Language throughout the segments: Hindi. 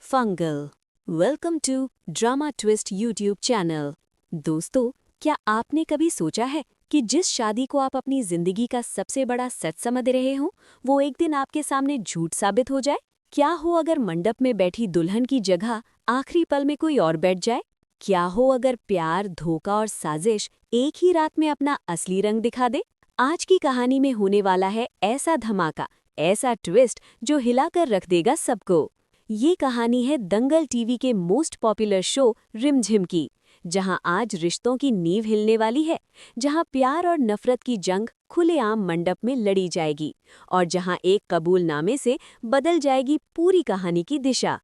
Fungal. Welcome to drama twist YouTube channel. दोस्तों, क्या आपने कभी सोचा है कि जिस शादी को आप अपनी जिंदगी का सबसे बड़ा सच समझ रहे हो, वो एक दिन आपके सामने झूठ साबित हो जाए? क्या हो अगर मंडप में बैठी दुल्हन की जगह आखिरी पल में कोई और बैठ जाए? क्या हो अगर प्यार, धोखा और साजिश एक ही रात में अपना असली रंग दिखा दे? आज की कहानी में होने वाला है ऐसा धमाका, ऐसा ट्विस्ट जो हिलाकर रख देगा सबको। ये कहानी है दंगल टीवी के मोस्ट पॉपुलर शो रिमझिम की, जहां आज रिश्तों की नींव हिलने वाली है, जहां प्यार और नफरत की जंग खुलेआम मंडप में लड़ी जाएगी और जहां एक कबूलनामे से बदल जाएगी पूरी कहानी की दिशा।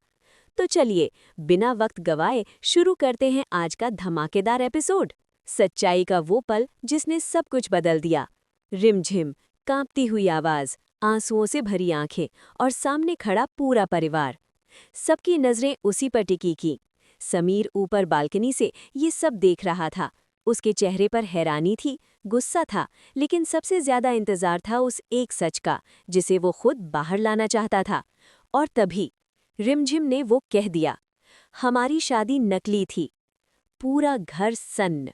तो चलिए, बिना वक्त गवाए शुरू करते हैं आज का धमाकेदार एपिसोड। सच्चाई का वो पल जिसने सब कुछ बदल दिया। रिमझिम, कांपती हुई आवाज, आंसुओं से भरी आंखें और सामने खड़ा पूरा परिवार। सबकी नजरें उसी पर टिकी की। समीर ऊपर बालकनी से ये सब देख रहा था। उसके चेहरे पर हैरानी थी, गुस्सा था, लेकिन सबसे ज्यादा इंतजार था उस एक सच का जिसे वो खुद बाहर लाना चाहता था। और तभी रिमझिम ने वो कह दिया, हमारी शादी नकली थी। पूरा घर सन्न।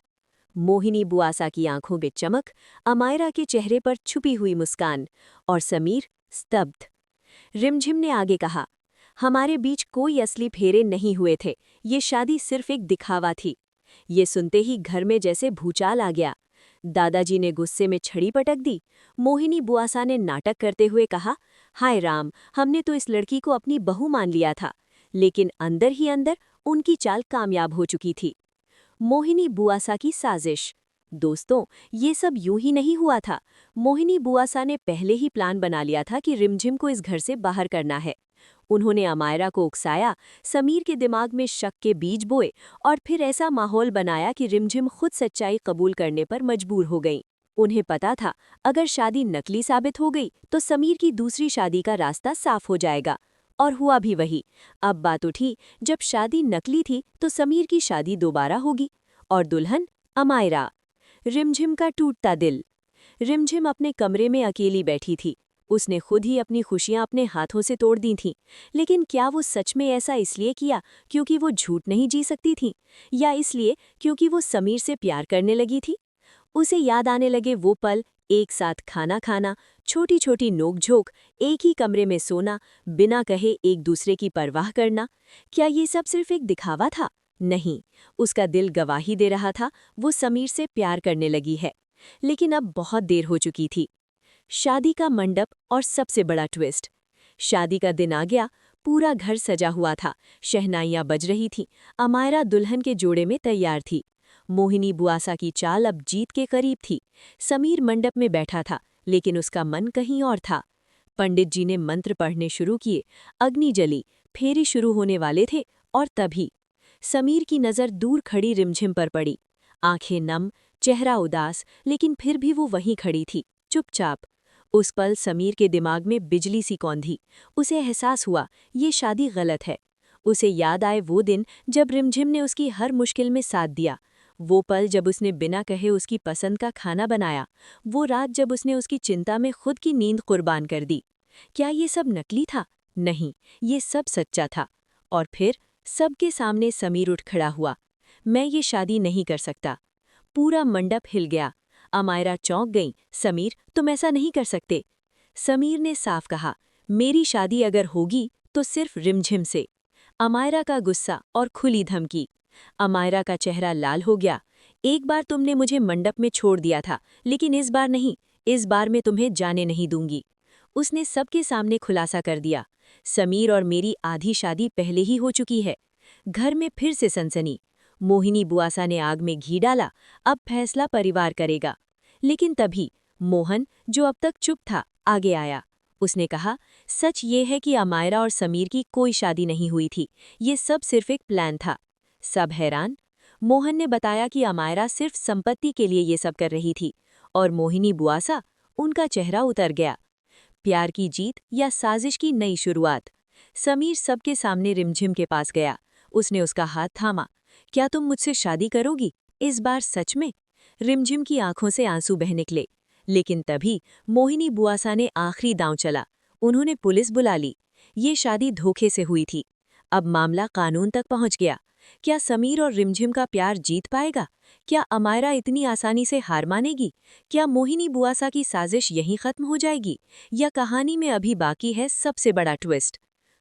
मोहिनी बुआसा की आंखों में चमक, अमायरा के चेहरे पर छुपी हुई मुस्कान और समीर स्तब्ध। रिमझिम ने आगे कहा, हमारे बीच कोई असली फेरे नहीं हुए थे, ये शादी सिर्फ एक दिखावा थी। ये सुनते ही घर में जैसे भूचाल आ गया। दादाजी ने गुस्से में छड़ी पटक दी। मोहिनी बुआसा ने नाटक करते हुए कहा, हाय राम, हमने तो इस लड़की को अपनी बहू मान लिया था। लेकिन अंदर ही अंदर उनकी चाल कामयाब हो चुकी थी। मोहिनी बुआसा की साजिश। दोस्तों, ये सब यूं ही नहीं हुआ था। मोहिनी बुआसा ने पहले ही प्लान बना लिया था कि रिमझिम को इस घर से बाहर करना है। उन्होंने अमायरा को उकसाया, समीर के दिमाग में शक के बीज बोए और फिर ऐसा माहौल बनाया कि रिमझिम खुद सच्चाई कबूल करने पर मजबूर हो गई। उन्हें पता था, अगर शादी नकली साबित हो गई तो समीर की दूसरी शादी का रास्ता साफ हो जाएगा। और हुआ भी वही। अब बात उठी, जब शादी नकली थी तो समीर की शादी दोबारा होगी। और दुल्हन अमायरा। रिमझिम का टूटता दिल। रिमझिम अपने कमरे में अकेली बैठी थी। उसने खुद ही अपनी खुशियां अपने हाथों से तोड़ दी थीं। लेकिन क्या वो सच में ऐसा इसलिए किया क्योंकि वो झूठ नहीं जी सकती थी, या इसलिए क्योंकि वो समीर से प्यार करने लगी थी? उसे याद आने लगे वो पल, एक साथ खाना खाना, छोटी छोटी नोकझोंक, एक ही कमरे में सोना, बिना कहे एक दूसरे की परवाह करना। क्या ये सब सिर्फ एक दिखावा था? नहीं, उसका दिल गवाही दे रहा था, वो समीर से प्यार करने लगी है। लेकिन अब बहुत देर हो चुकी थी। शादी का मंडप और सबसे बड़ा ट्विस्ट। शादी का दिन आ गया। पूरा घर सजा हुआ था, शहनाइयां बज रही थीं। अमायरा दुल्हन के जोड़े में तैयार थी। मोहिनी बुआसा की चाल अब जीत के करीब थी। समीर मंडप में बैठा था, लेकिन उसका मन कहीं और था। पंडित जी ने मंत्र पढ़ने शुरू किए, अग्नि जली, फेरी शुरू होने वाले थे। और तभी समीर की नज़र दूर खड़ी रिमझिम पर पड़ी। आंखें नम, चेहरा उदास, लेकिन फिर भी वो वहीं खड़ी थी, चुपचाप। उस पल समीर के दिमाग में बिजली सी कौंधी। उसे एहसास हुआ, ये शादी गलत है। उसे याद आए वो दिन जब रिमझिम ने उसकी हर मुश्किल में साथ दिया। वो पल जब उसने बिना कहे उसकी पसंद का खाना बनाया। वो रात जब उसने उसकी चिंता में खुद की नींद कुर्बान कर दी। क्या ये सब नकली था? नहीं, ये सब सच्चा था। और फिर सबके सामने समीर उठ खड़ा हुआ। मैं ये शादी नहीं कर सकता। पूरा मंडप हिल गया। अमायरा चौंक गई, समीर, तुम ऐसा नहीं कर सकते। समीर ने साफ कहा, मेरी शादी अगर होगी तो सिर्फ रिमझिम से। अमायरा का गुस्सा और खुली धमकी। अमायरा का चेहरा लाल हो गया। एक बार तुमने मुझे मंडप में छोड़ दिया था, लेकिन इस बार नहीं, इस बार मैं तुम्हें जाने नहीं दूंगी। उसने सबके सामने खुलासा कर दिया, समीर और मेरी आधी शादी पहले ही हो चुकी है। घर में फिर से सनसनी। मोहिनी बुआसा ने आग में घी डाला, अब फैसला परिवार करेगा। लेकिन तभी मोहन, जो अब तक चुप था, आगे आया। उसने कहा, सच ये है कि अमायरा और समीर की कोई शादी नहीं हुई थी, ये सब सिर्फ एक प्लान था। सब हैरान। मोहन ने बताया कि अमायरा सिर्फ संपत्ति के लिए ये सब कर रही थी। और मोहिनी बुआसा, उनका चेहरा उतर गया। प्यार की जीत या साजिश की नई शुरुआत? समीर सबके सामने रिमझिम के पास गया। उसने उसका हाथ थामा। क्या तुम मुझसे शादी करोगी, इस बार सच में? रिमझिम की आंखों से आंसू बह निकले। लेकिन तभी मोहिनी बुआसा ने आखिरी दांव चला। उन्होंने पुलिस बुला ली। ये शादी धोखे से हुई थी। अब मामला कानून तक पहुंच गया। क्या समीर और रिमझिम का प्यार जीत पाएगा? क्या अमायरा इतनी आसानी से हार मानेगी? क्या मोहिनी बुआसा की साजिश यहीं खत्म हो जाएगी, या कहानी में अभी बाकी है सबसे बड़ा ट्विस्ट?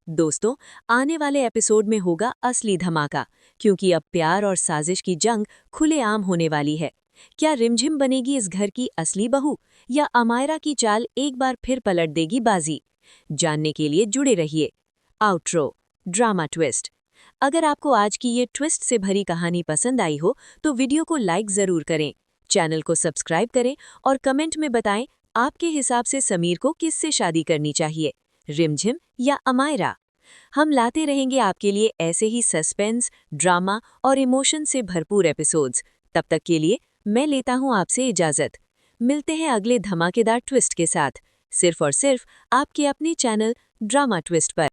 दोस्तों, आने वाले एपिसोड में होगा असली धमाका, क्योंकि अब प्यार और साजिश की जंग खुलेआम होने वाली है। क्या रिमझिम बनेगी इस घर की असली बहू, या अमायरा की चाल एक बार फिर पलट देगी बाजी? जानने के लिए जुड़े रहिए। Outro, drama twist. अगर आपको आज की ये ट्विस्ट से भरी कहानी पसंद आई हो तो वीडियो को लाइक ज़रूर करें, चैनल को सब्सक्राइब करें और कमेंट में बताएं आपके हिसाब से समीर को किससे शादी करनी चाहिए, रिमझिम या अमायरा। हम लाते रहेंगे आपके लिए ऐसे ही सस्पेंस, ड्रामा और इमोशन से भरपूर एपिसोड्स। तब तक के लिए मैं लेता हूं आपसे इजाज़त। मिलते हैं अगले धमाकेदार ट्विस्ट के साथ, सिर्फ और सिर्फ आपके अपने चैनल ड्रामा ट्विस्ट पर।